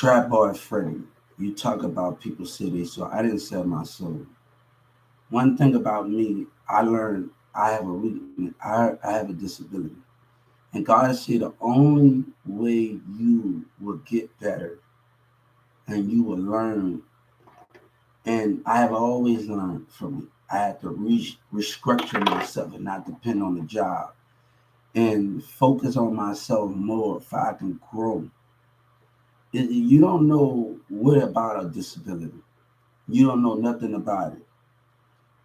Trap Boy Freddy, you talk about people say they so I didn't sell my soul. One thing about me, I learned I have a weakness. I have a disability. And God said the only way you will get better and you will learn. And I have always learned from it. I had to restructure myself and not depend on the job and focus on myself more if I can grow. You don't know what about a disability. You don't know nothing about it.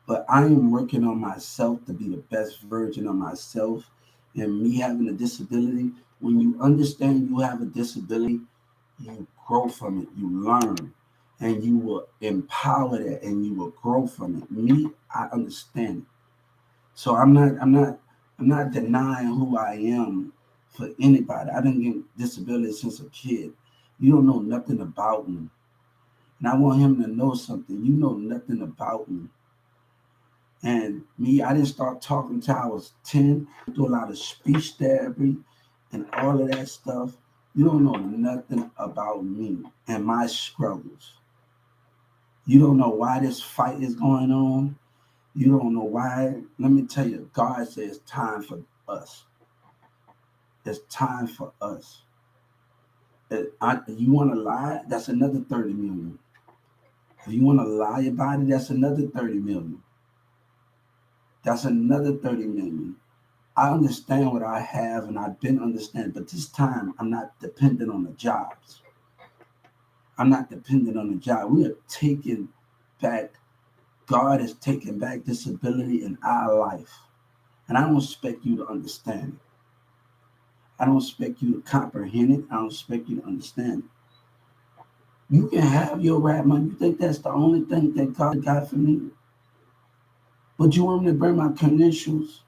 But I am working on myself to be the best version of myself. And me having a disability, when you understand you have a disability, you grow from it, you learn, and you will empower it and you will grow from it. Me, I understand it. So I'm not denying who I am for anybody. I didn't get disability since a kid. You don't know nothing about me. And I want him to know something. You know nothing about me. And me, I didn't start talking till I was 10. Do a lot of speech therapy and all of that stuff. You don't know nothing about me and my struggles. You don't know why this fight is going on. You don't know why. Let me tell you, God says it's time for us. It's time for us. You want to lie? That's another 30 million. If you want to lie about it, that's another 30 million. That's another 30 million. I understand what I have and I've been understanding, but this time I'm not dependent on the jobs. I'm not dependent on the job. We are taking back, God is taking back disability in our life. And I don't expect you to understand it. I don't expect you to comprehend it. I don't expect you to understand it. You can have your rap money. You think that's the only thing that God got for me? But you want me to bring my credentials?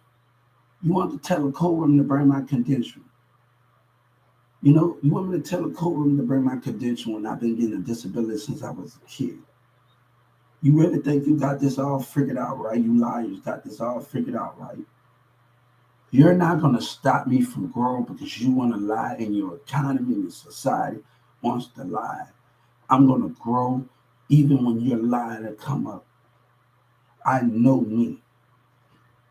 You want to tell a co-room to bring my credentials? You want me to tell a co-room to bring my credential when I've been getting a disability since I was a kid? You really think you got this all figured out, right? You liars got this all figured out, right? You're not going to stop me from growing because you want to lie and your economy and your society wants to lie. I'm going to grow even when you're lying to come up. I know me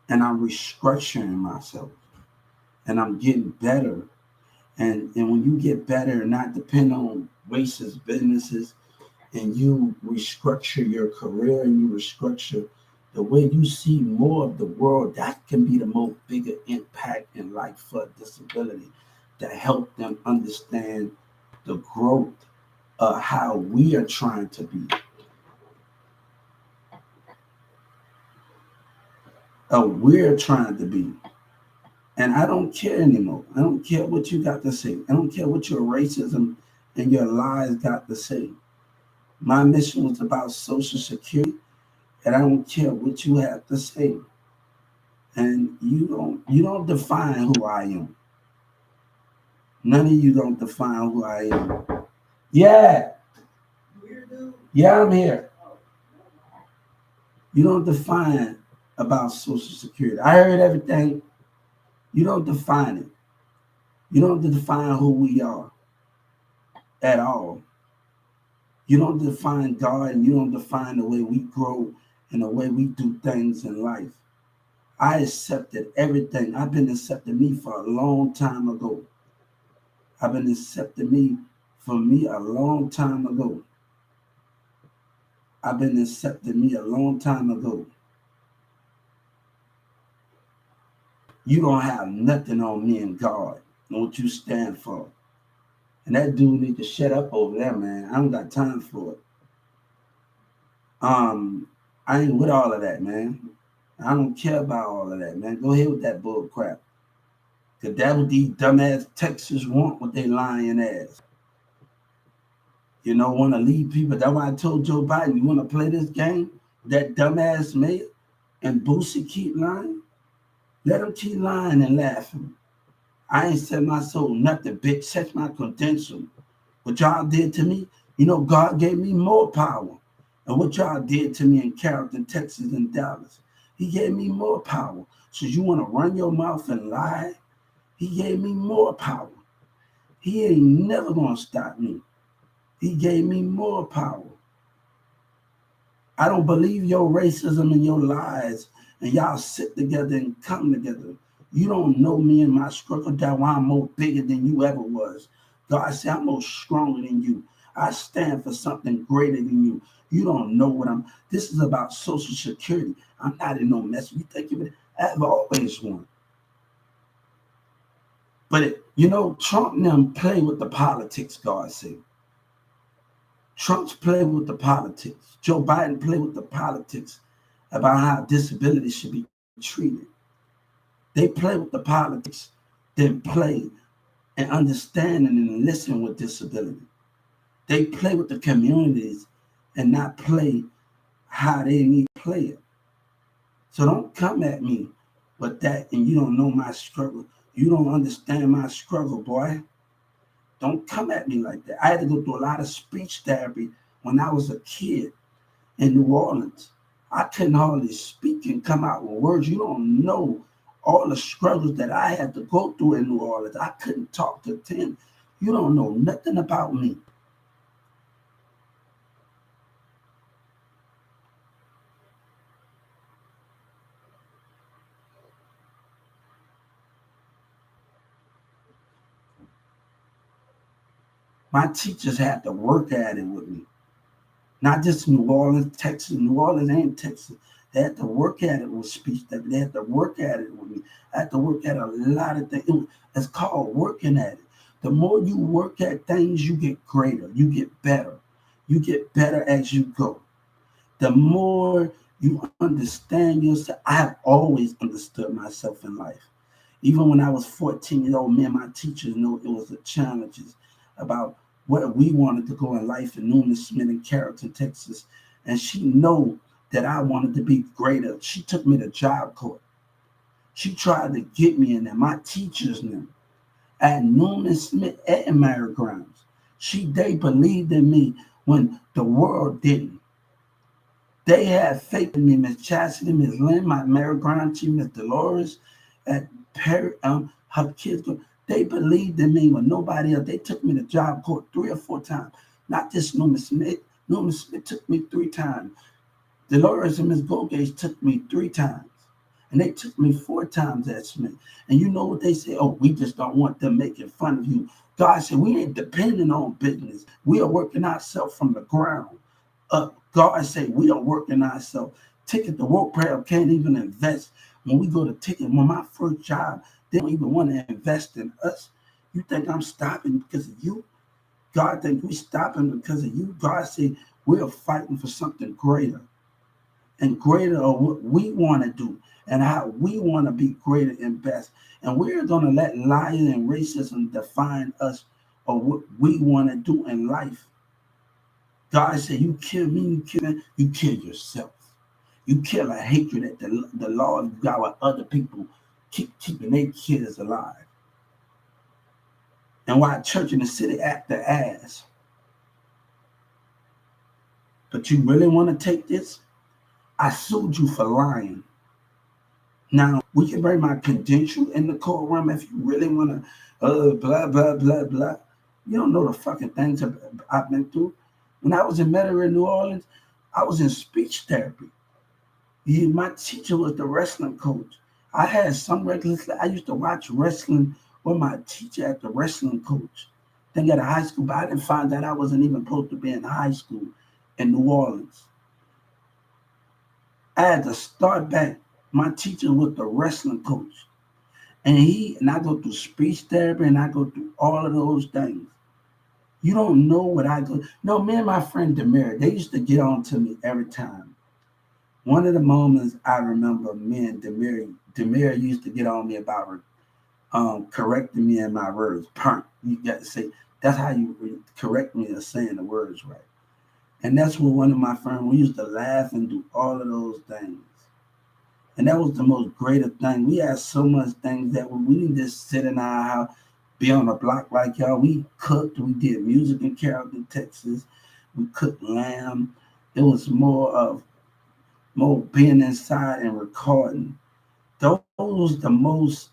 and I'm restructuring myself and I'm getting better. And when you get better and not depend on racist businesses and you restructure your career and you restructure the way you see more of the world, that can be the most bigger impact in life for disability to help them understand the growth of how we are trying to be. We're trying to be. And I don't care anymore. I don't care what you got to say. I don't care what your racism and your lies got to say. My mission was about Social Security, and I don't care what you have to say. And you don't define who I am. None of you don't define who I am. Yeah, yeah, I'm here. You don't define about Social Security. I heard everything. You don't define it. You don't define who we are at all. You don't define God and you don't define the way we grow and the way we do things in life. I accepted everything. I've been accepting me for a long time ago. I've been accepting me for me a long time ago. I've been accepting me a long time ago. You don't have nothing on me and God and what you stand for. And that dude need to shut up over there, man. I don't got time for it. I ain't with all of that, man. I don't care about all of that, man. Go ahead with that bull crap. Cause that what these dumbass Texans want with their lying ass. Want to lead people. That's why I told Joe Biden, you want to play this game? That dumbass mayor and Boosie keep lying? Let them keep lying and laughing. I ain't said my soul nothing, bitch. Set my credential. What y'all did to me, God gave me more power. And what y'all did to me in Carrollton, Texas, and Dallas, he gave me more power. So you want to run your mouth and lie? He gave me more power. He ain't never going to stop me. He gave me more power. I don't believe your racism and your lies, and y'all sit together and come together. You don't know me and my struggle. That's why I'm more bigger than you ever was. God said I'm more stronger than you. I stand for something greater than you. You don't know what I'm. This is about Social Security. I'm not in no mess. You think you? I've always won. But Trump and them play with the politics. God said Trump's play with the politics. Joe Biden play with the politics about how disability should be treated. They play with the politics, then play and understand and listen with disability. They play with the communities and not play how they need to play it. So don't come at me with that and you don't know my struggle. You don't understand my struggle, boy. Don't come at me like that. I had to go through a lot of speech therapy when I was a kid in New Orleans. I couldn't hardly speak and come out with words. You don't know all the struggles that I had to go through in New Orleans. I couldn't talk to 10. You don't know nothing about me. My teachers had to work at it with me. Not just New Orleans, Texas. New Orleans ain't Texas. They had to work at it with speech therapy. They had to work at it with me. I had to work at a lot of things. It's called working at it. The more you work at things, you get greater. You get better. You get better as you go. The more you understand yourself, I have always understood myself in life. Even when I was 14 years old, me and my teachers knew it was the challenges about where we wanted to go in life in Newman Smith in Carrollton, Texas. And she knew that I wanted to be greater. She took me to job court. She tried to get me in there. My teachers knew. At Newman Smith and Mary Grimes. They believed in me when the world didn't. They had faith in me, Miss Chastity, Miss Lynn, my Mary Grimes, Miss Dolores, at Perry, her kids. They believed in me when nobody else. They took me to job court 3 or 4 times. Not just Newman Smith. Newman Smith took me 3 times. Dolores and Miss Gogage took me 3 times. And they took me 4 times at Smith. And you know what they say? Oh, we just don't want them making fun of you. God said, we ain't depending on business. We are working ourselves from the ground up. God said, we are working ourselves. Ticket to Work Prayer can't even invest. When we go to Ticket, when my first job, they don't even want to invest in us. You think I'm stopping because of you? God think we stopping because of you? God said, we're fighting for something greater. And greater of what we want to do and how we want to be greater and best. And we're going to let lying and racism define us or what we want to do in life. God said, you kill me, you kill yourself. You kill a hatred that the law you got with other people keeping their kids alive. And why church in the city act the ass. But you really want to take this? I sued you for lying. Now, we can bring my credential in the courtroom if you really want to, blah, blah, blah, blah. You don't know the fucking things I've been through. When I was in Metairie, New Orleans, I was in speech therapy. My teacher was the wrestling coach. I had some regulars. I used to watch wrestling with my teacher at the wrestling coach. Then at a high school, but I didn't find that I wasn't even supposed to be in high school in New Orleans. I had to start back. My teacher was the wrestling coach. And I go through speech therapy and I go through all of those things. You don't know what I go. No, me and my friend Demir, they used to get on to me every time. One of the moments I remember, me and Demir used to get on me about correcting me in my words. Punk. You got to say, that's how you correct me as saying the words right. And that's what one of my friends, we used to laugh and do all of those things. And that was the most greatest thing. We had so much things that we didn't just sit in our house, be on the block like y'all. We cooked. We did music in Carrollton, Texas. We cooked lamb. It was more being inside and recording. Those the most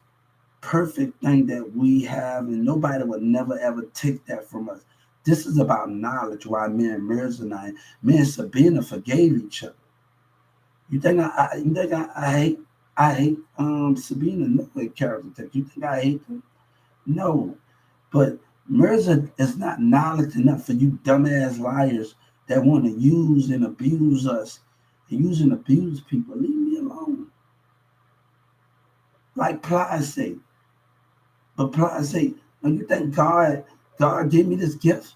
perfect thing that we have, and nobody would never ever take that from us. This is about knowledge. Why me and Mirza and me and Sabina forgave each other. You think you think I hate Sabina? No, character. You think I hate them? No, but Mirza is not knowledge enough for you dumbass liars that want to use and abuse us and use and abuse people. Leave me alone. Like Ply say. But Ply say, now you think God gave me this gift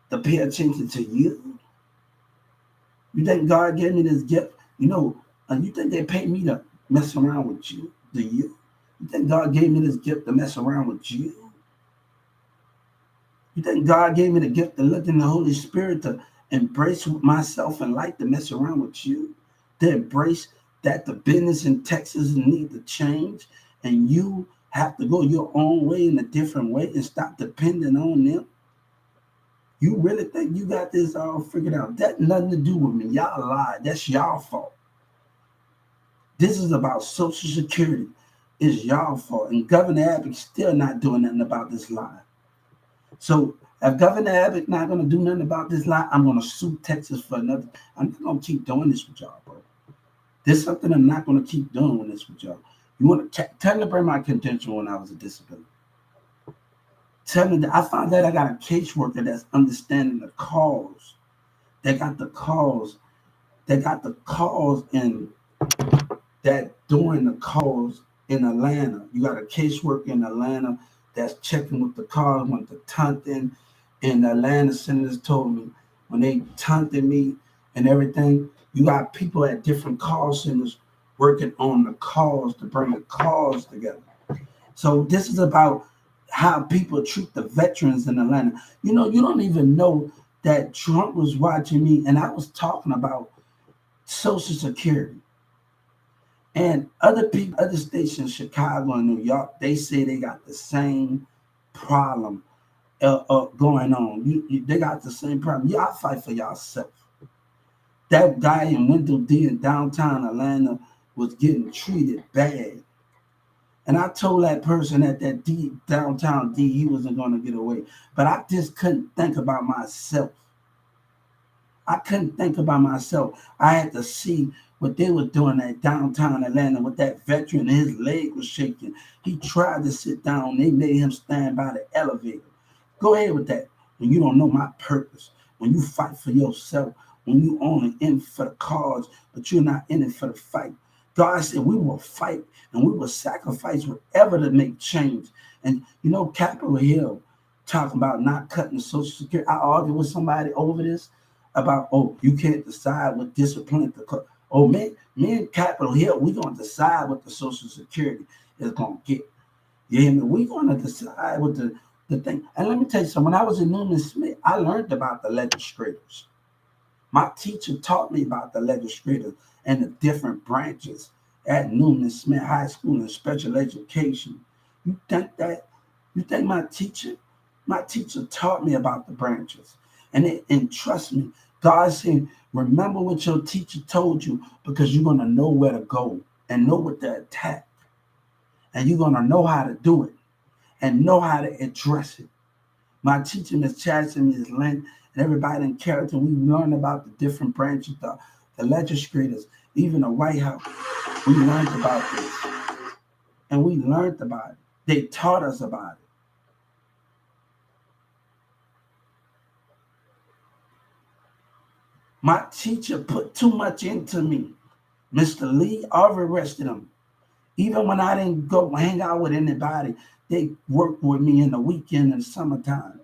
to pay attention to you? You think God gave me this gift? You think they paid me to mess around with you? Do you? You think God gave me this gift to mess around with you? You think God gave me the gift to look in the Holy Spirit to embrace myself and like to mess around with you? To embrace that the business in Texas need to change and you have to go your own way in a different way and stop depending on them? You really think you got this all figured out? That nothing to do with me. Y'all lied. That's y'all fault. This is about Social Security. It's y'all fault. And Governor Abbott's still not doing nothing about this lie. So if Governor Abbott not going to do nothing about this lie, I'm going to sue Texas for another. I'm not going to keep doing this with y'all, bro. There's something I'm not going to keep doing this with y'all. You want to tell me to bring my credential when I was a disability. Tell me that I found that I got a caseworker that's understanding the cause. They got the cause. They got the cause in that during the cause in Atlanta. You got a caseworker in Atlanta that's checking with the cause when the taunting and the Atlanta senators told me when they taunted me and everything. You got people at different cause centers working on the cause to bring the cause together. So this is about how people treat the veterans in Atlanta. You don't even know that Trump was watching me and I was talking about Social Security. And other people, other states in Chicago and New York, they say they got the same problem going on. They got the same problem. Y'all fight for yourself. That guy in Window D in downtown Atlanta was getting treated bad. And I told that person at that downtown D he wasn't going to get away. But I just couldn't think about myself. I couldn't think about myself. I had to see what they were doing at downtown Atlanta with that veteran. His leg was shaking. He tried to sit down. They made him stand by the elevator. Go ahead with that. When you don't know my purpose, when you fight for yourself, when you only in for the cause, but you're not in it for the fight. God said we will fight and we will sacrifice whatever to make change. And Capitol Hill talking about not cutting Social Security. I argued with somebody over this about, you can't decide what discipline to cut. Me and Capitol Hill, we're going to decide what the Social Security is going to get. You hear me? We're going to decide what the thing. And let me tell you something. When I was in Newman Smith, I learned about the legislators. My teacher taught me about the legislators and the different branches at Newman Smith High School and special education. You think my teacher taught me about the branches. And trust me, God said, remember what your teacher told you because you're going to know where to go and know what to attack. And you're going to know how to do it and know how to address it. My teacher, Ms. Chadson, Ms. Lynn, and everybody in character, we learned about the different branches, the legislators, even the White House. We learned about this. And we learned about it. They taught us about it. My teacher put too much into me. Mr. Lee, I've arrested him. Even when I didn't go hang out with anybody, they worked with me in the weekend and summertime.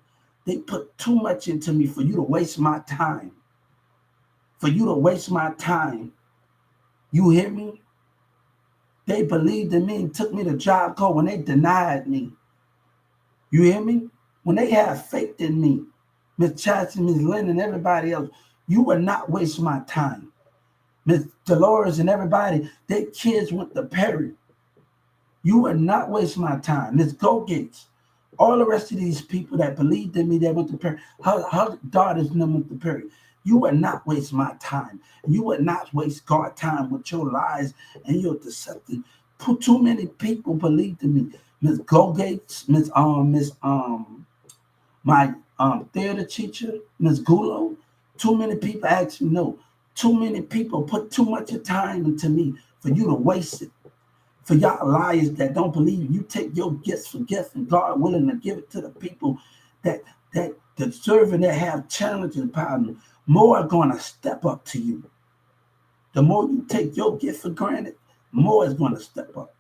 They put too much into me for you to waste my time. For you to waste my time. You hear me? They believed in me and took me to Job Corps when they denied me. You hear me? When they had faith in me, Miss Chadson, Miss Lynn, and everybody else, you would not waste my time. Miss Dolores and everybody, their kids went to Perry. You would not waste my time. Miss Go Gates, all the rest of these people that believed in me that went to Perry, her daughters went to Perry. You would not waste my time. You would not waste God's time with your lies and your deception. Too many people believed in me. Miss Go Gates, my theater teacher, Miss Gulo. Too many people ask me no. Too many people put too much time into me for you to waste it. For y'all liars that don't believe you take your gifts for gifts and God willing to give it to the people that deserve and that have challenges power. More are going to step up to you. The more you take your gift for granted, more is going to step up.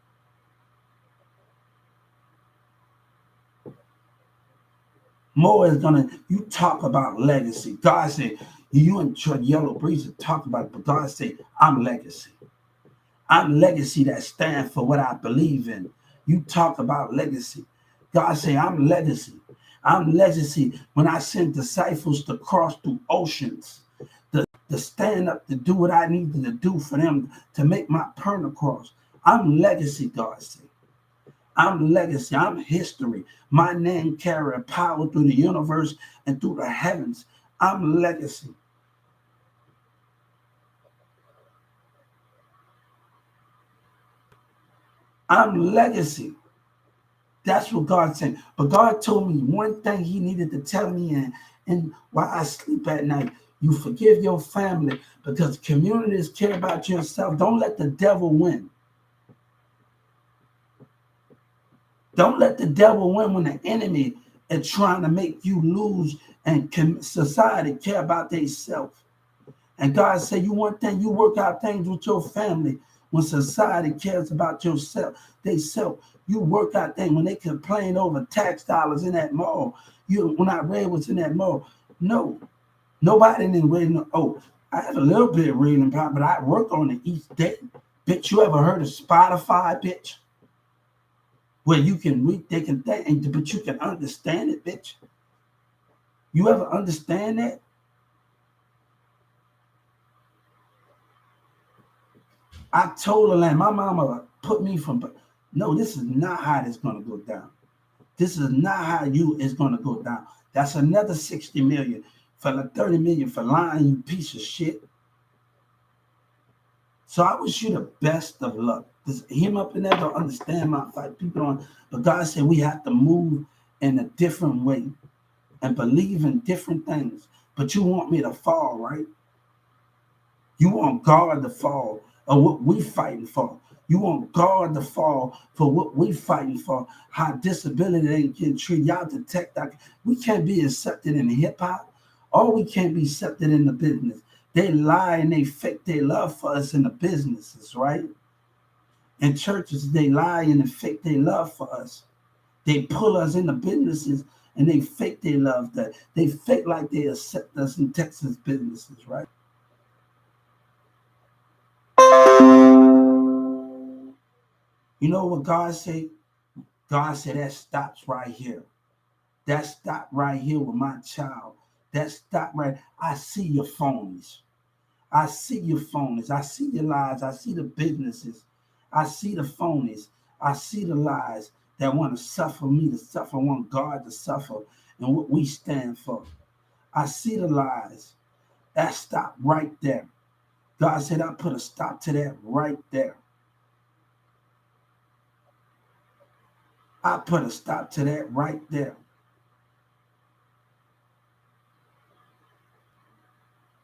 More is going to, you talk about legacy. God said, you and Yellow Breeze talk about it, but God said, I'm legacy. I'm legacy that stands for what I believe in. You talk about legacy. God say, I'm legacy. I'm legacy when I send disciples to cross through oceans, to stand up to do what I needed to do for them to make my permanent cross. I'm legacy, God say. I'm legacy. I'm history. My name carry power through the universe and through the heavens. I'm legacy. I'm legacy. That's what God's saying. But God told me one thing he needed to tell me, and while I sleep at night, you forgive your family because communities care about yourself. Don't let the devil win. Don't let the devil win when the enemy is trying to make you lose and society care about themselves. And God said, you one thing, you work out things with your family when society cares about yourself. They self. You work out things when they complain over tax dollars in that mall. When I read what's in that mall, no, nobody didn't read. Oh, I have a little bit of reading power, but I work on it each day. Bitch, you ever heard of Spotify, bitch? Where you can read, they can think, but you can understand it, bitch. You ever understand that? I told her, like, my mama put me from, no, this is not how it's going to go down. This is not how it's going to go down. That's another 60 million for the 30 million for lying, you piece of shit. So I wish you the best of luck. This, him up in there don't understand my fight. People don't, but God said we have to move in a different way and believe in different things. But you want me to fall, right? You want God to fall or what we fighting for. You want God to fall for what we fighting for. How disability ain't getting treated. Y'all detect that. We can't be accepted in hip hop, or we can't be accepted in the business. They lie and they fake their love for us in the businesses, right? In churches, they lie and they fake their love for us. They pull us in the businesses and they fake their love. That they fake like they accept us in Texas businesses, right? You know what God said? God said that stops right here. That stop right here with my child. That stop right. I see your phonies. I see your phonies. I see your lies. I see the businesses. I see the phonies. I see the lies that want to suffer me to suffer, want God to suffer, and what we stand for. I see the lies. That stop right there. God said I put a stop to that right there. I put a stop to that right there.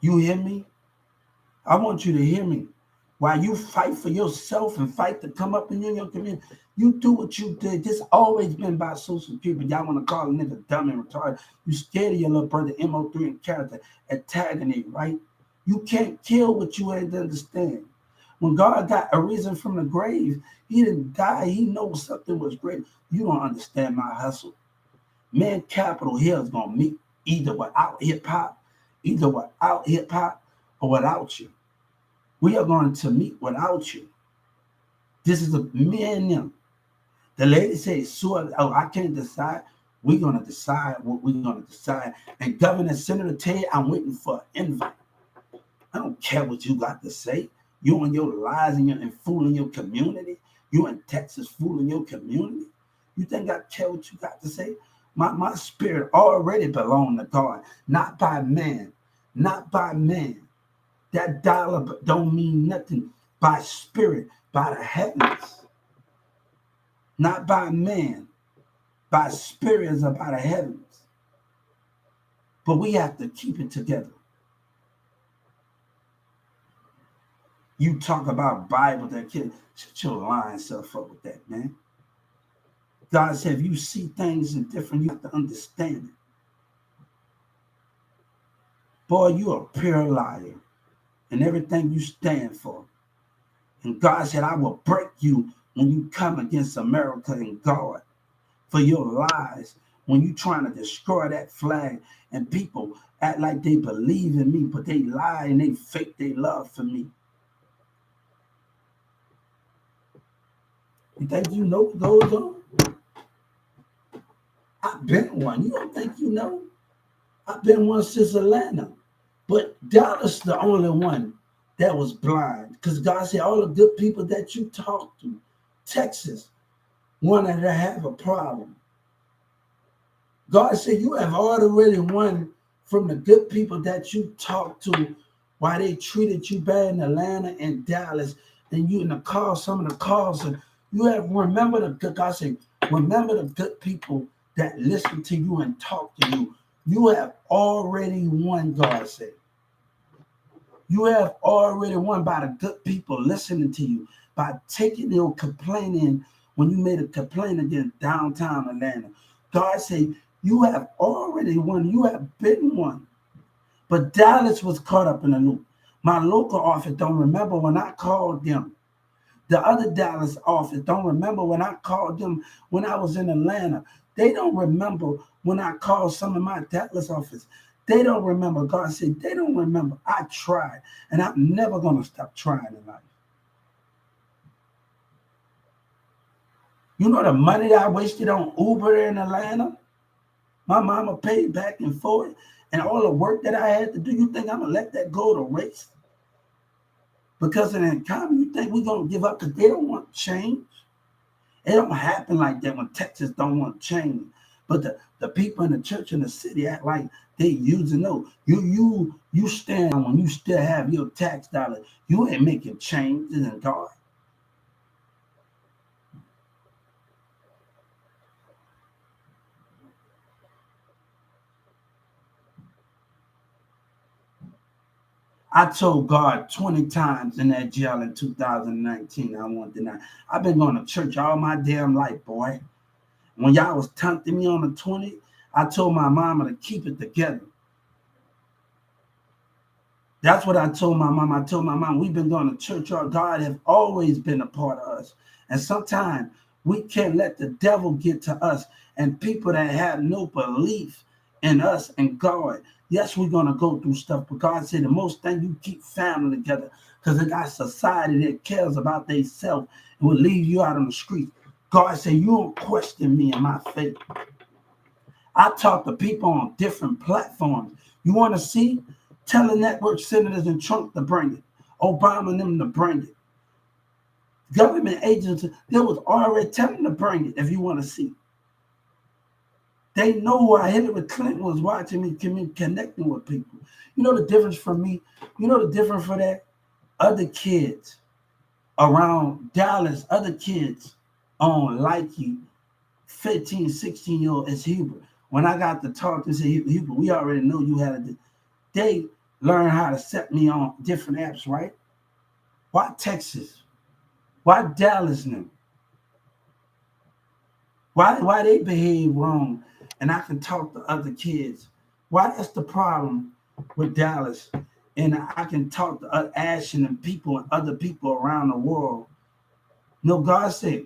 You hear me? I want you to hear me. While you fight for yourself and fight to come up in your community, you do what you did. This always been about social people. Y'all want to call a nigga dumb and retarded. You scared of your little brother MO3 and character antagonist, right? You can't kill what you ain't understand. When God got a reason from the grave, he didn't die. He knows something was great. You don't understand my hustle. Man, Capitol Hill is going to meet either without hip-hop, or without you. We are going to meet without you. This is me and them. The lady says, so, oh, I can't decide. We're going to decide what we're going to decide. And Governor Senator Ted, I'm waiting for an invite. I don't care what you got to say. You and your lies and fooling your community. You in Texas fooling your community. You think I care what you got to say? My spirit already belongs to God, not by man, not by man. That dollar don't mean nothing by spirit, by the heavens, not by man, by spirits or by the heavens. But we have to keep it together. You talk about Bible that kid, shut your lying self up with that, man. God said if you see things in different, you have to understand it. Boy, you a pure liar in everything you stand for. And God said, I will break you when you come against America and God for your lies, when you trying to destroy that flag and people act like they believe in me, but they lie and they fake their love for me. You think you know what goes on? I've been one. You don't think you know? I've been one since Atlanta. But Dallas the only one that was blind. Because God said all the good people that you talk to, Texas, wanted to have a problem. God said you have already won from the good people that you talked to why they treated you bad in Atlanta and Dallas. And you in the car, some of the calls, and you have remember the good God said, remember the good people that listen to you and talk to you. You have already won, God said. You have already won by the good people listening to you, by taking your complaining when you made a complaint against downtown Atlanta. God said, you have already won. You have been won. But Dallas was caught up in the loop. My local office don't remember when I called them. The other Dallas office don't remember when I called them when I was in Atlanta. They don't remember when I called some of my Dallas office. They don't remember. God said, they don't remember. I tried, and I'm never going to stop trying in life. You know the money that I wasted on Uber in Atlanta? My mama paid back and forth, and all the work that I had to do. You think I'm going to let that go to waste? Because in the economy, you think we're going to give up because they don't want change? It don't happen like that when Texas don't want change. But the people in the church in the city act like they using no. You stand when you still have your tax dollars. You ain't making changes in God. I told God 20 times in that jail in 2019 I want to deny. I've been going to church all my damn life, boy. When y'all was tempting me on the 20, I told my mama to keep it together. That's what I told my mom. I told my mom, we've been going to church. Our God has always been a part of us. And sometimes we can't let the devil get to us and people that have no belief in us and God. Yes, we're going to go through stuff, but God said the most thing you keep family together because it got society that cares about themselves and will leave you out on the street. God said, you don't question me and my faith. I talk to people on different platforms. You want to see? Tell the network senators and Trump to bring it. Obama and them to bring it. Government agents, they was already telling them to bring it if you want to see. They know why Hillary Clinton was watching me connecting with people. You know the difference for me? You know the difference for that? Other kids around Dallas, other kids on Likey, 15, 16-year-old is Hubert. When I got to talk to say, Hubert, we already know you had a. They learn how to set me on different apps, right? Why Texas? Why Dallas now? Why they behave wrong and I can talk to other kids? Why that's the problem with Dallas? And I can talk to Ashton and people and other people around the world. No, God said,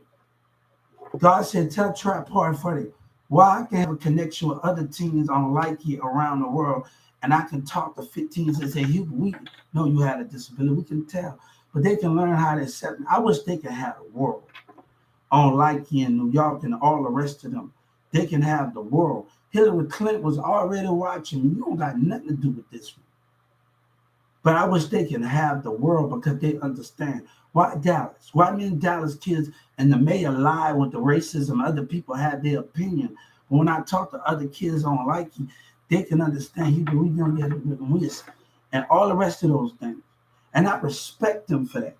tell Trap Party Funny, why I can have a connection with other teens on Likey around the world, and I can talk to 15s and say, we know you had a disability, we can tell. But they can learn how to accept me. I wish they could have the world on Likey in New York and all the rest of them. They can have the world. Hillary Clinton was already watching me. You don't got nothing to do with this one. But I wish they can have the world because they understand. Why Dallas? Why me and Dallas kids and the mayor lie with the racism? Other people have their opinion. But when I talk to other kids on Likey, they can understand he we gonna get risk and all the rest of those things. And I respect them for that.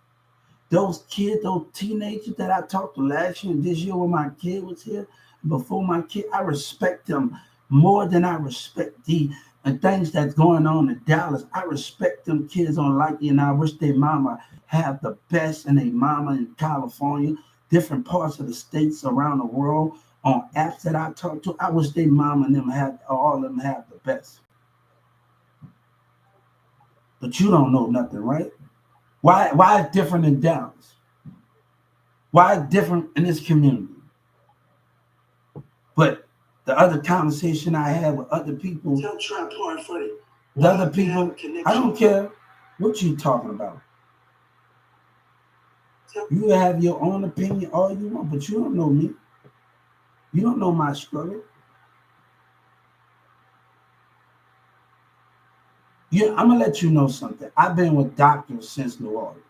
Those kids, those teenagers that I talked to last year and this year when my kid was here, before my kid, I respect them more than I respect and things that's going on in Dallas. I respect them kids on Likey, and I wish their mama have the best, and their mama in California, different parts of the states around the world on apps that I talk to. I wish their mama and them have all of them have the best. But you don't know nothing, right? Why it's different in Dallas? Why it's different in this community? But the other conversation I had with other people, the other people, I don't care what you talking about. You have your own opinion all you want, but you don't know me. You don't know my struggle. I'm gonna let you know something. I've been with doctors since New Orleans,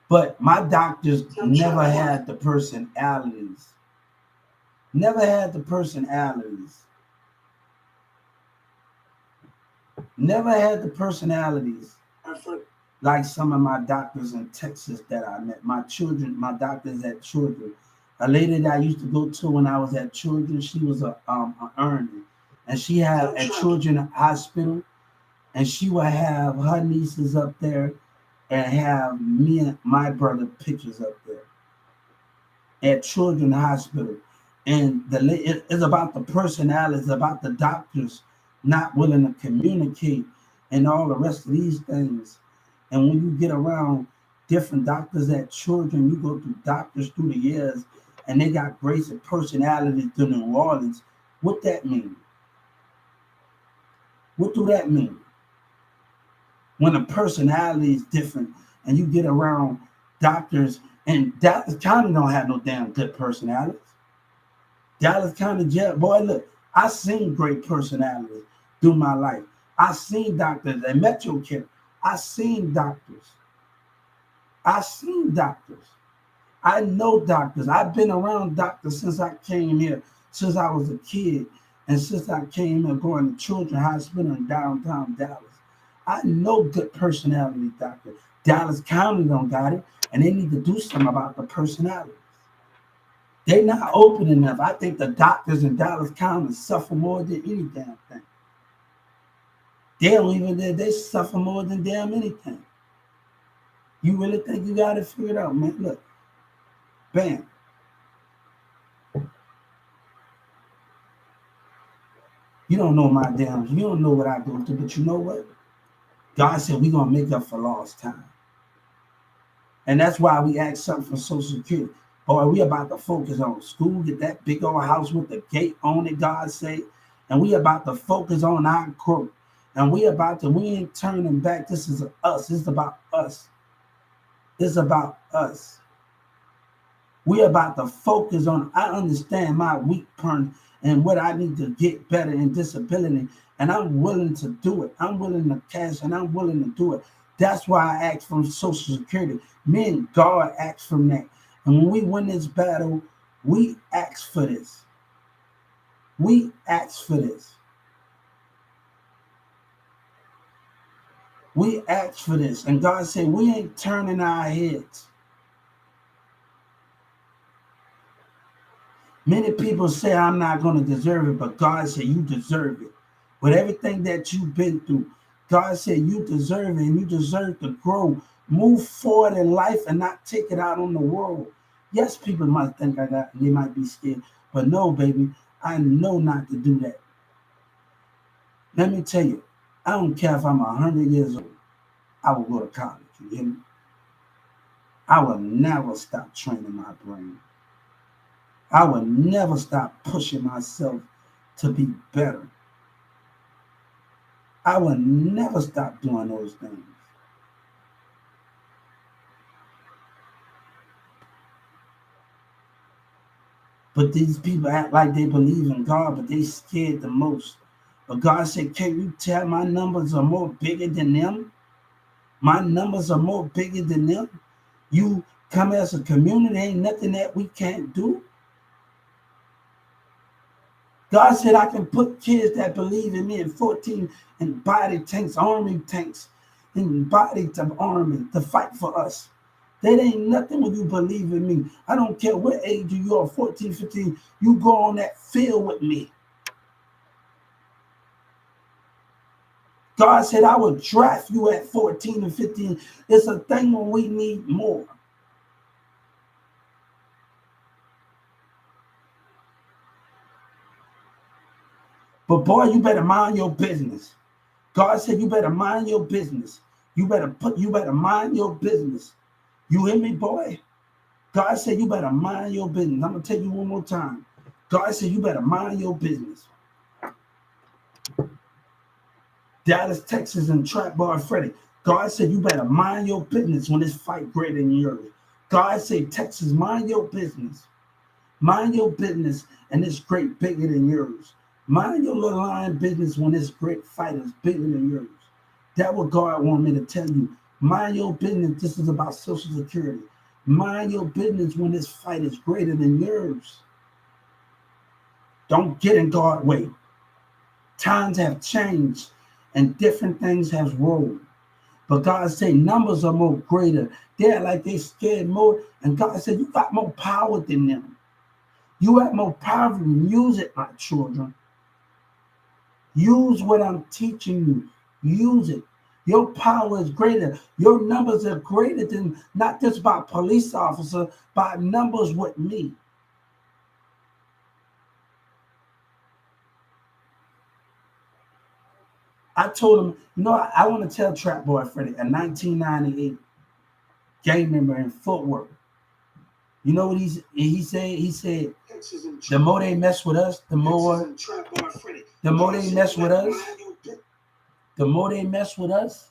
but my doctors never had the personalities. Never had the personalities. Never had the personalities like some of my doctors in Texas that I met. My doctors at Children. A lady that I used to go to when I was at Children, she was an Ernie, and she had at Children Hospital, and she would have her nieces up there, and have me and my brother pictures up there at Children Hospital. And it's about the personalities, about the doctors not willing to communicate, and all the rest of these things. And when you get around different doctors at Children, you go through doctors through the years, and they got grace and personalities to New Orleans. What that mean? What do that mean? When a personality is different, and you get around doctors, and Dallas County don't have no damn good personalities. Dallas County jail, boy, look, I seen great personalities through my life. I seen doctors at Metro Care. I seen doctors. I seen doctors. I know doctors. I've been around doctors since I came here, since I was a kid, and since I came here going to Children's Hospital in downtown Dallas. I know good personality doctors. Dallas County don't got it, and they need to do something about the personality. They're not open enough. I think the doctors in Dallas County suffer more than any damn thing. They suffer more than damn anything. You really think you got it figured out, man? Look, bam. You don't know my damn, you don't know what I go through, but you know what? God said we're going to make up for lost time. And that's why we ask something for Social Security. Boy, we about to focus on school, get that big old house with the gate on it, God say. And we about to focus on our growth. And we ain't turning back. This is us. This is about us. It's about us. We about to focus on, I understand my weak point and what I need to get better in disability. And I'm willing to do it. I'm willing to cash, and I'm willing to do it. That's why I asked from Social Security. Me and God asked from that. And when we win this battle, we ask for this. We ask for this. We ask for this. And God said, we ain't turning our heads. Many people say I'm not going to deserve it, but God said you deserve it. With everything that you've been through, God said you deserve it, and you deserve to grow, move forward in life, and not take it out on the world. Yes, people might think they might be scared, but no, baby, I know not to do that. Let me tell you, I don't care if I'm 100 years old, I will go to college. You hear me? I will never stop training my brain. I will never stop pushing myself to be better. I will never stop doing those things. But these people act like they believe in God, but they scared the most. But God said, can you tell my numbers are more bigger than them? My numbers are more bigger than them. You come as a community, ain't nothing that we can't do. God said I can put kids that believe in me in 14 in body tanks, army tanks, in body to army to fight for us. That ain't nothing when you believe in me. I don't care what age you are, 14, 15, you go on that field with me. God said, I will draft you at 14 and 15. It's a thing when we need more. But boy, you better mind your business. God said, you better mind your business. You better mind your business. You hear me, boy? God said, you better mind your business. I'm going to tell you one more time. God said, you better mind your business. Dallas, Texas, and Trap Bar Freddy. God said, you better mind your business when this fight greater than yours. God said, Texas, mind your business. Mind your business and this great bigger than yours. Mind your little line business when this great fight is bigger than yours. That's what God want me to tell you. Mind your business. This is about Social Security. Mind your business when this fight is greater than yours. Don't get in God's way. Times have changed and different things have rolled. But God said numbers are more greater. They're like they scared more. And God said, you got more power than them. You have more power. Use it, my children. Use what I'm teaching you. Use it. Your power is greater. Your numbers are greater than not just by police officer, by numbers with me. I told him, I want to tell Trap Boy Freddy, a 1998 gang member in Fort Worth. You know what he said? He said, the more they mess with us, the more they mess with us, the more they mess with us,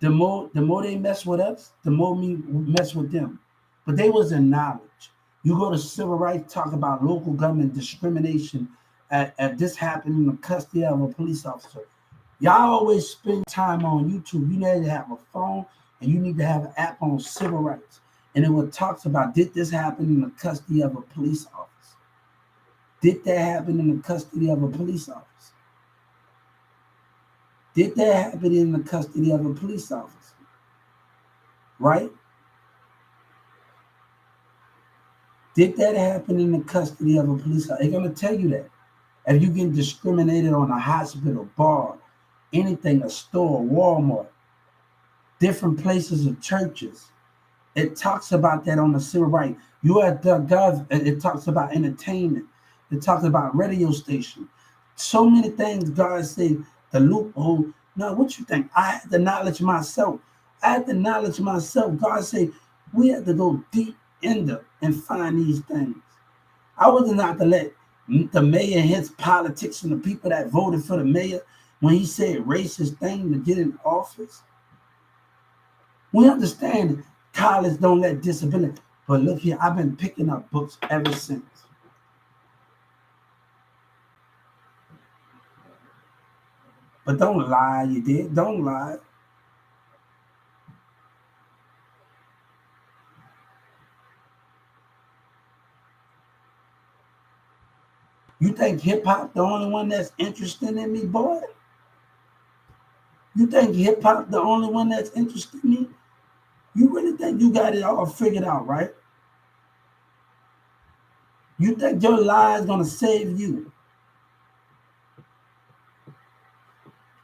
the more they mess with us, the more we mess with them. But they was in knowledge. You go to civil rights, talk about local government discrimination at this happened in the custody of a police officer. Y'all always spend time on YouTube. You need to have a phone and you need to have an app on civil rights. And it what talks about, did this happen in the custody of a police officer? Did that happen in the custody of a police officer? Did that happen in the custody of a police officer? Right? Did that happen in the custody of a police officer? They're going to tell you that. If you get discriminated on a hospital, bar, anything, a store, Walmart, different places of churches, it talks about that on the civil rights. You at the gov, it talks about entertainment. It talks about radio station. So many things God said, the loophole. Now, what you think? I had to knowledge myself. God said, we had to go deep into and find these things. I wasn't not to let the mayor and his politics and the people that voted for the mayor when he said racist thing to get in office. We understand college don't let disability. But look here, I've been picking up books ever since. But don't lie, you did. Don't lie. You think hip hop the only one that's interested in me, boy? You think hip hop the only one that's interested in me? You really think you got it all figured out, right? You think your lie is gonna save you?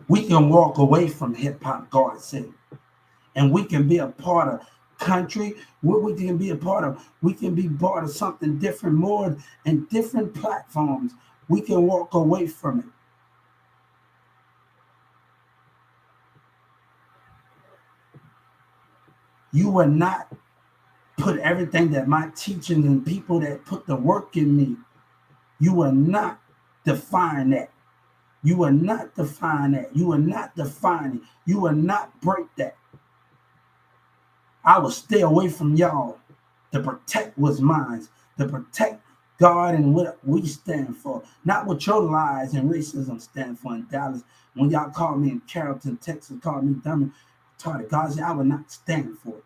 We can walk away from hip hop, God said, and we can be a part of country. What we can be a part of, we can be part of something different, more and different platforms. We can walk away from it. You will not put everything that my teachings and people that put the work in me, you will not define that. You will not define that. You will not define it. You will not break that. I will stay away from y'all. To protect what's mine. To protect God and what we stand for. Not what your lies and racism stand for in Dallas. When y'all call me in Carrollton, Texas, call me dumb, retarded. God said I will not stand for it.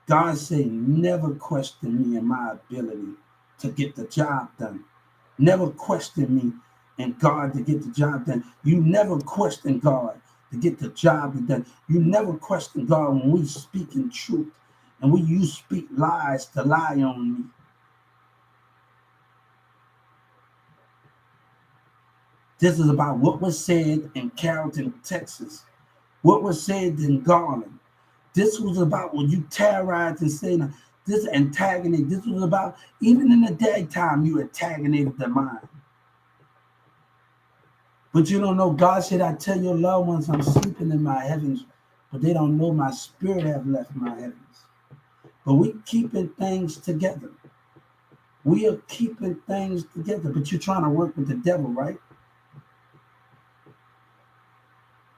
God said, never question me and my ability to get the job done. Never question me and God to get the job done. You never question God to get the job done. You never question God when we speak in truth. And when you speak lies to lie on me, this is about what was said in Carrollton, Texas, what was said in Garland. This was about when you terrorized and said this antagonist. This was about even in the daytime you antagonisted the mind. But you don't know. God said, I tell your loved ones I'm sleeping in my heavens, but they don't know my spirit have left my heavens. But we keeping things together. We are keeping things together. But you're trying to work with the devil, right?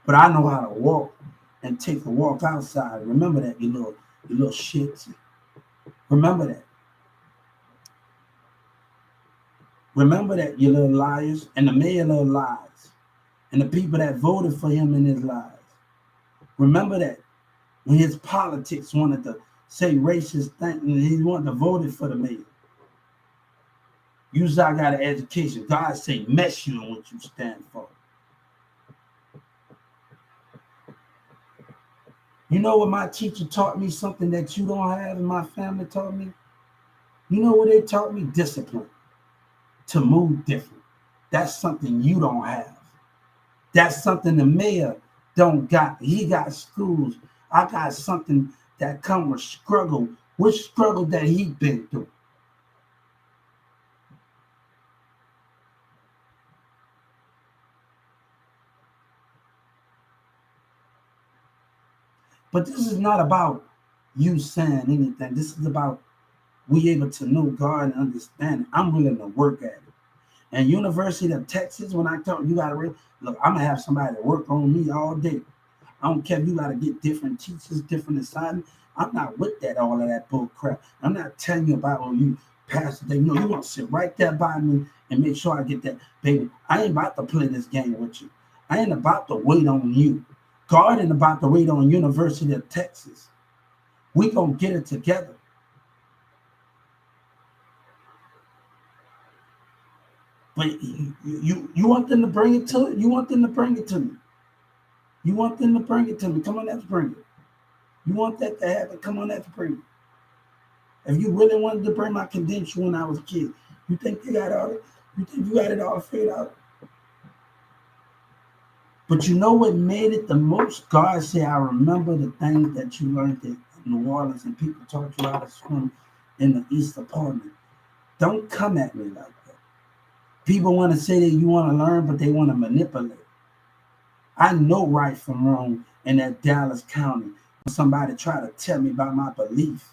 But I know how to walk and take a walk outside. Remember that, you little shits. Remember that. Remember that, you little liars, and the mayor little lies, and the people that voted for him in his lies. Remember that when his politics wanted to say racist things, and he wanted to vote it for the mayor. You say I got an education. God say mess you in what you stand for. You know what my teacher taught me? Something that you don't have and my family taught me? You know what they taught me? Discipline. To move different. That's something you don't have. That's something the mayor don't got. He got schools. I got something that come with struggle. Which struggle that he been through? But this is not about you saying anything. This is about we able to know God and understand it. I'm willing to work at it. And University of Texas, when I tell you gotta look, I'm gonna have somebody to work on me all day. I don't care if you gotta get different teachers, different assignments. I'm not with that all of that bull crap. I'm not telling you about you pass the day. No, you want to sit right there by me and make sure I get that. Baby, I ain't about to play this game with you. I ain't about to wait on you. God ain't about to wait on University of Texas. We gonna get it together. But you want them to bring it to it? You want them to bring it to me. You want them to bring it to me. Come on, let's bring it. You want that to happen? Come on, let's bring it. If you really wanted to bring my credential when I was a kid, you think you got all it? You think you got it all figured out? But you know what made it the most? God said, I remember the things that you learned in New Orleans and people taught you how to swim in the East Apartment. Don't come at me like that. People want to say that you want to learn, but they want to manipulate. I know right from wrong in that Dallas County. When somebody try to tell me about my belief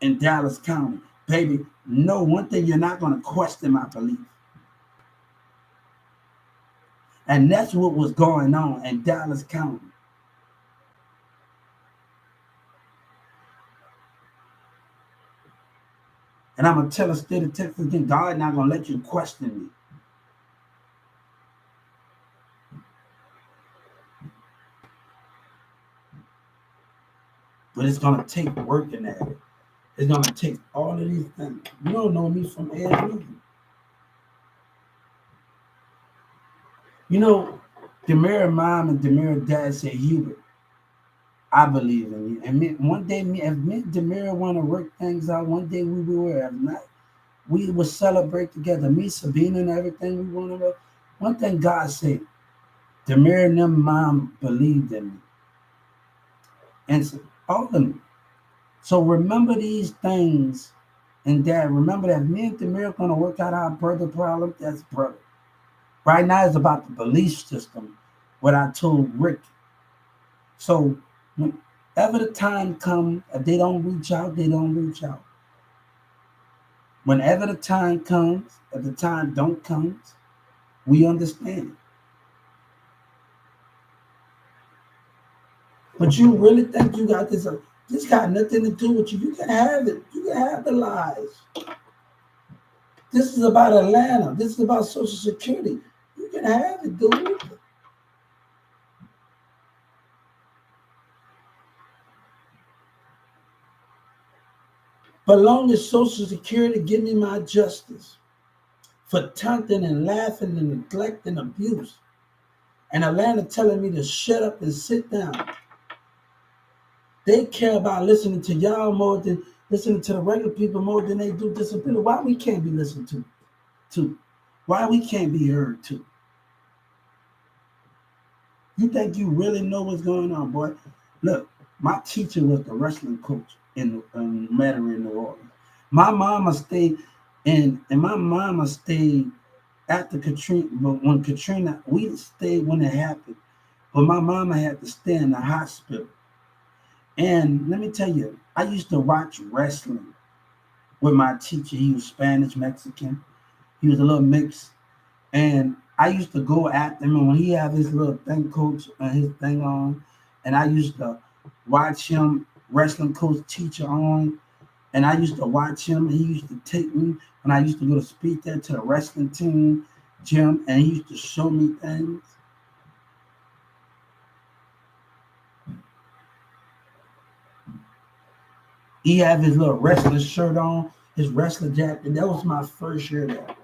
in Dallas County, baby, no, one thing, you're not going to question my belief. And that's what was going on in Dallas County. And I'm going to tell the state of Texas again, God not going to let you question me. But it's going to take working at it. It's going to take all of these things. You don't know me from Ed. You know, Demir mom and Demir dad said, Hubert, I believe in you. And one day, if me and Demir want to work things out, one day we will. If not, we will celebrate together. Me, Sabina, and everything we want to do. One thing God said, Demir and them mom believed in me. And so, all of them. So remember these things. And dad, remember that me and Demir are going to work out our brother problem. That's brother. Right now, it's about the belief system, what I told Rick. So whenever the time comes, if they don't reach out, they don't reach out. Whenever the time comes, if the time don't come, we understand. But you really think you got this? This got nothing to do with you. You can have it. You can have the lies. This is about Atlanta. This is about Social Security. You can have it, dude. But long as Social Security give me my justice for taunting and laughing and neglect and abuse, and Atlanta telling me to shut up and sit down, They care about listening to y'all more than listening to the regular people more than they do disability. Why we can't be listened to? Why we can't be heard to? You think you really know what's going on, boy? Look, my teacher was the wrestling coach in Metairie, New Orleans. My mama stayed and my mama stayed after Katrina, but when Katrina, we stayed when it happened. But my mama had to stay in the hospital. And let me tell you, I used to watch wrestling with my teacher. He was Spanish Mexican. He was a little mix. And I used to go after him, and when he had his little thing coach and his thing on, and I used to watch him wrestling coach teacher on, and I used to watch him. And he used to take me when I used to go to speak there to the wrestling team gym, and he used to show me things. He had his little wrestling shirt on, his wrestling jacket. That was my first year there.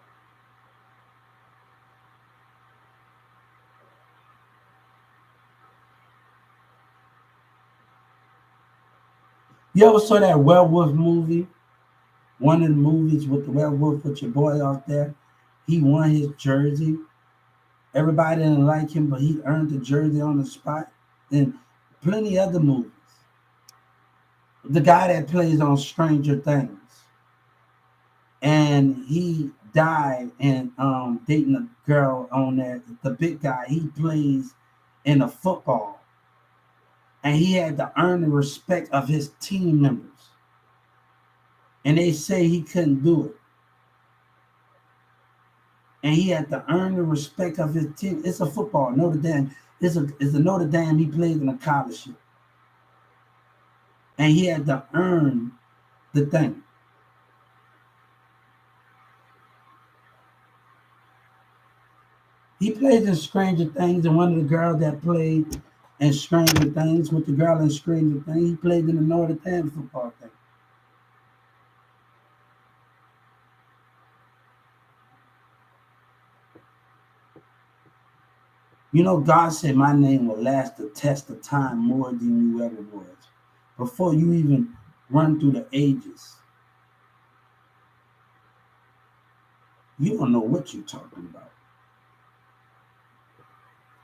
You ever saw that werewolf movie? One of the movies with the werewolf with your boy out there. He won his jersey. Everybody didn't like him, but he earned the jersey on the spot. And plenty other movies. The guy that plays on Stranger Things, and he died and dating a girl on there. The big guy, he plays in a football, and he had to earn the respect of his team members. And they say he couldn't do it. And he had to earn the respect of his team. It's a football. Notre Dame. It's a Notre Dame. He played in a college. And he had to earn the thing. He played in Stranger Things, and one of the girls that played in Stranger Things with the girl in Stranger Things, he played in the Notre Dame football thing. You know, God said my name will last the test of time more than you ever was. Before you even run through the ages, you don't know what you're talking about.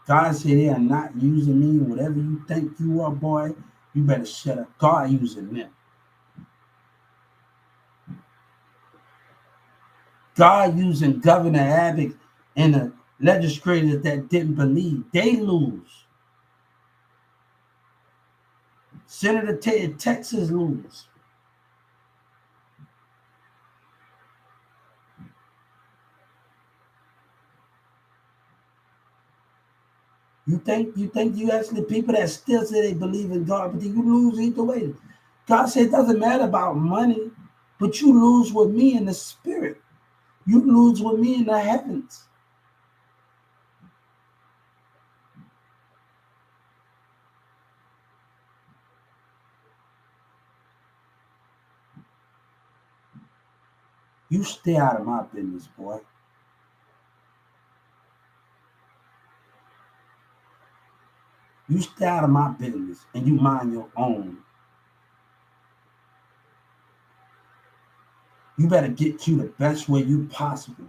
God said they are not using me. Whatever you think you are, boy, you better shut up. God using them. God using Governor Abbott and the legislators that didn't believe. They lose. Senator Ted, Texas lose. You think you actually people that still say they believe in God, but then you lose either way. God said it doesn't matter about money, but you lose with me in the spirit. You lose with me in the heavens. You stay out of my business, boy. You stay out of my business and you mind your own. You better get you the best way you possible.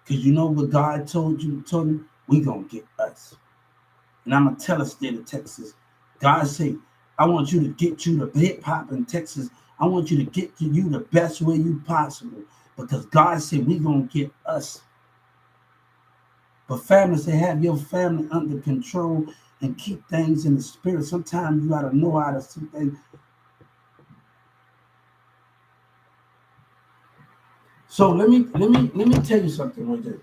Because you know what God told him? We gonna get us. And I'm gonna tell the state of Texas. God said, I want you to get you the hip hop in Texas. I want you to get to you the best way you possible. Because God said we gonna get us. But family say have your family under control and keep things in the spirit. Sometimes you gotta know how to see things. So let me tell you something with this.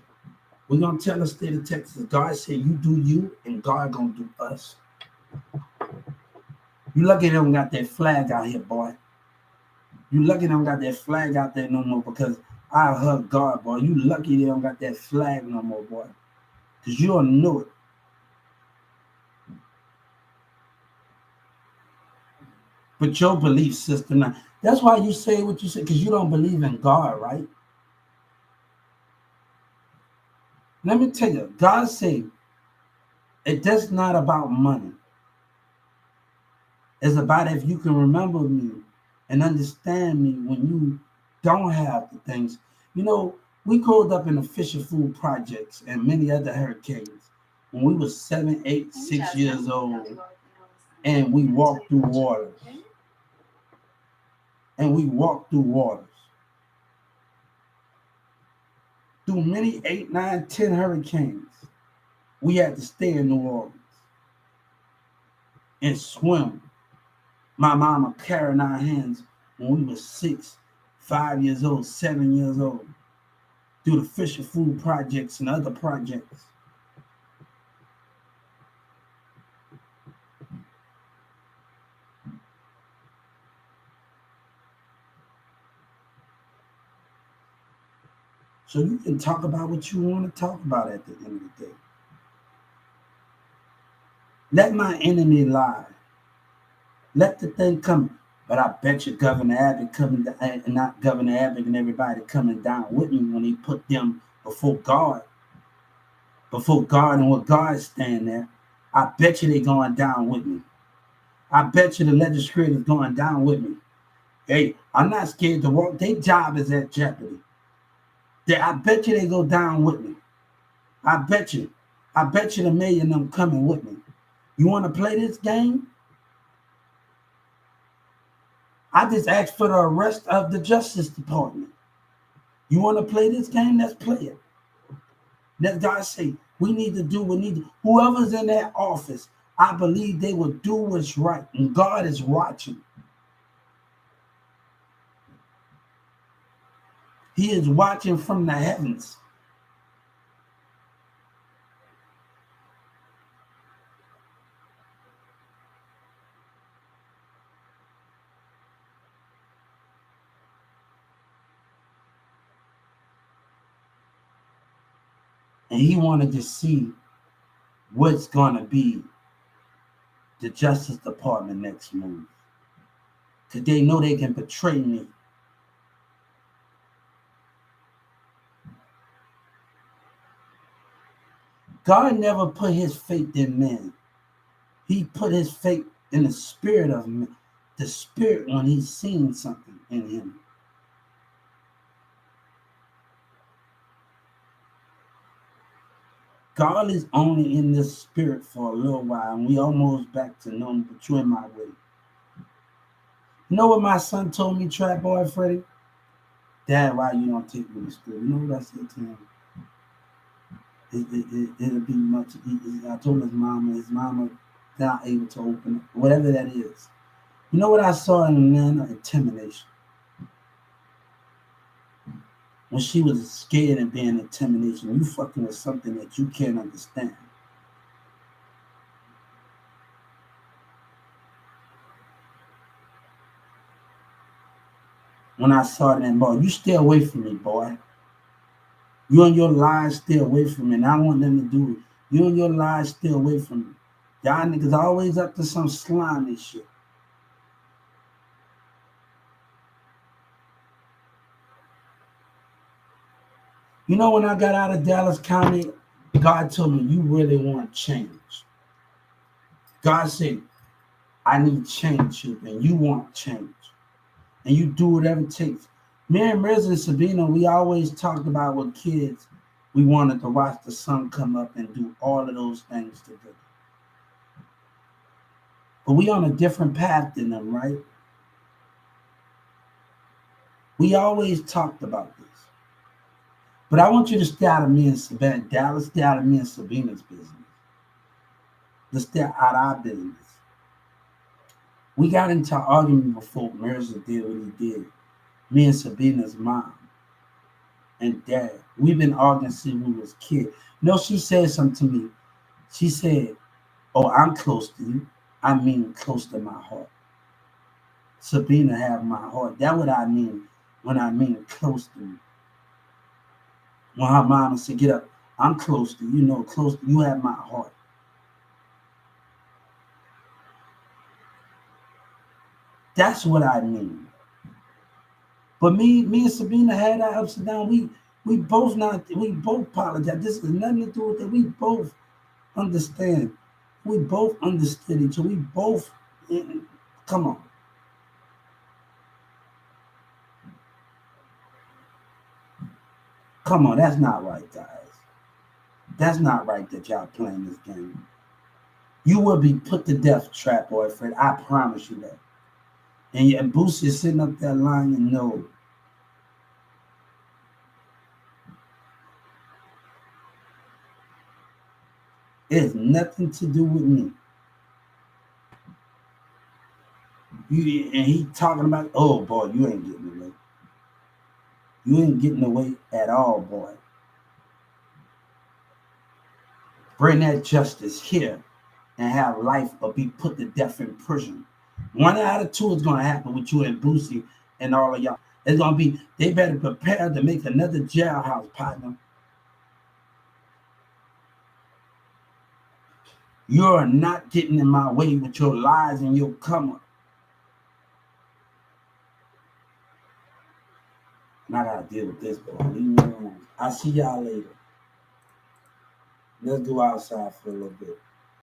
We're gonna tell the state of Texas, God said you do you and God gonna do us. You lucky they don't got that flag out here, boy. You lucky they don't got that flag out there no more because I hug God, boy. You lucky they don't got that flag no more, boy. Because you don't know it. But your belief system now. That's why you say what you say, because you don't believe in God, right? Let me tell you, God said it does not about money. It's about if you can remember me and understand me when you don't have the things. You know, we growed up in the Fisher Food Projects and many other hurricanes when we were 7, 8, 6 years old, and we walked through waters. And we walked through waters. Through many 8, 9, 10 hurricanes, we had to stay in New Orleans and swim. My mama carrying our hands when we were 6, 5 years old, 7 years old, through the Fisher Food Projects and other projects. So you can talk about what you want to talk about at the end of the day. Let my enemy lie. Let the thing come. But I bet you Governor Abbott coming down, and not Governor Abbott and everybody coming down with me when he put them before God and what God stand there. I bet you they going down with me. I bet you the legislators going down with me. Hey, I'm not scared to walk. Their job is at jeopardy. I bet you they go down with me. I bet you. I bet you the mayor and them coming with me. You want to play this game? I just asked for the arrest of the Justice Department. You want to play this game? Let's play it. Let God say, we need to do what need to. Whoever's in that office, I believe they will do what's right. And God is watching. He is watching from the heavens. And he wanted to see what's going to be the Justice Department next move. Because they know they can betray me. God never put his faith in man. He put his faith in the spirit of man. The spirit when he's seen something in him. God is only in this spirit for a little while, and we almost back to knowing, but you in my way. You know what my son told me, Trap Boy Freddie? Dad, why you don't take me to school? You know what I said to him? It'll be much easier. I told his mama not able to open it, whatever that is. You know what I saw in Nana? Intimidation. When she was scared and being intimidation, you fucking with something that you can't understand. When I saw that, boy, you stay away from me, boy. You and your lies stay away from me, and I want them to do it. You and your lies stay away from me. Y'all niggas always up to some slimy shit. You know, when I got out of Dallas County, God told me, you really want change. God said, I need change, and you want change. And you do whatever it takes. Me and Riz and Sabina, we always talked about with kids, we wanted to watch the sun come up and do all of those things together. But we on a different path than them, right? We always talked about this. But I want you to stay out of me and Sabina, Dallas, stay out of me and Sabina's business. Let's stay out of our business. We got into an argument before Mirza did what he did. Me and Sabina's mom and dad. We've been arguing since we was kids. You know, she said something to me. She said, oh, I'm close to you. I mean close to my heart. Sabina have my heart. That's what I mean when I mean close to me. When her mama said, get up, I'm close to you. You know, close to you have my heart. That's what I mean. But me and Sabina had our ups and downs. We both apologize. This has nothing to do with it. We both understand. We both understood each other. We both Come on. Come on, that's not right, guys. That's not right that y'all playing this game. You will be put to death, trap boyfriend. I promise you that. And Boosie is sitting up there lying and no. It has nothing to do with me. And he talking about, oh boy, you ain't getting away. You ain't getting away at all, boy. Bring that justice here and have life or be put to death in prison. One out of two is going to happen with you and Boosie and all of y'all. It's going to be, they better prepare to make another jailhouse, partner. You're not getting in my way with your lies and your come up. And I got to deal with this, boy. Leave me alone. I'll see y'all later. Let's go outside for a little bit.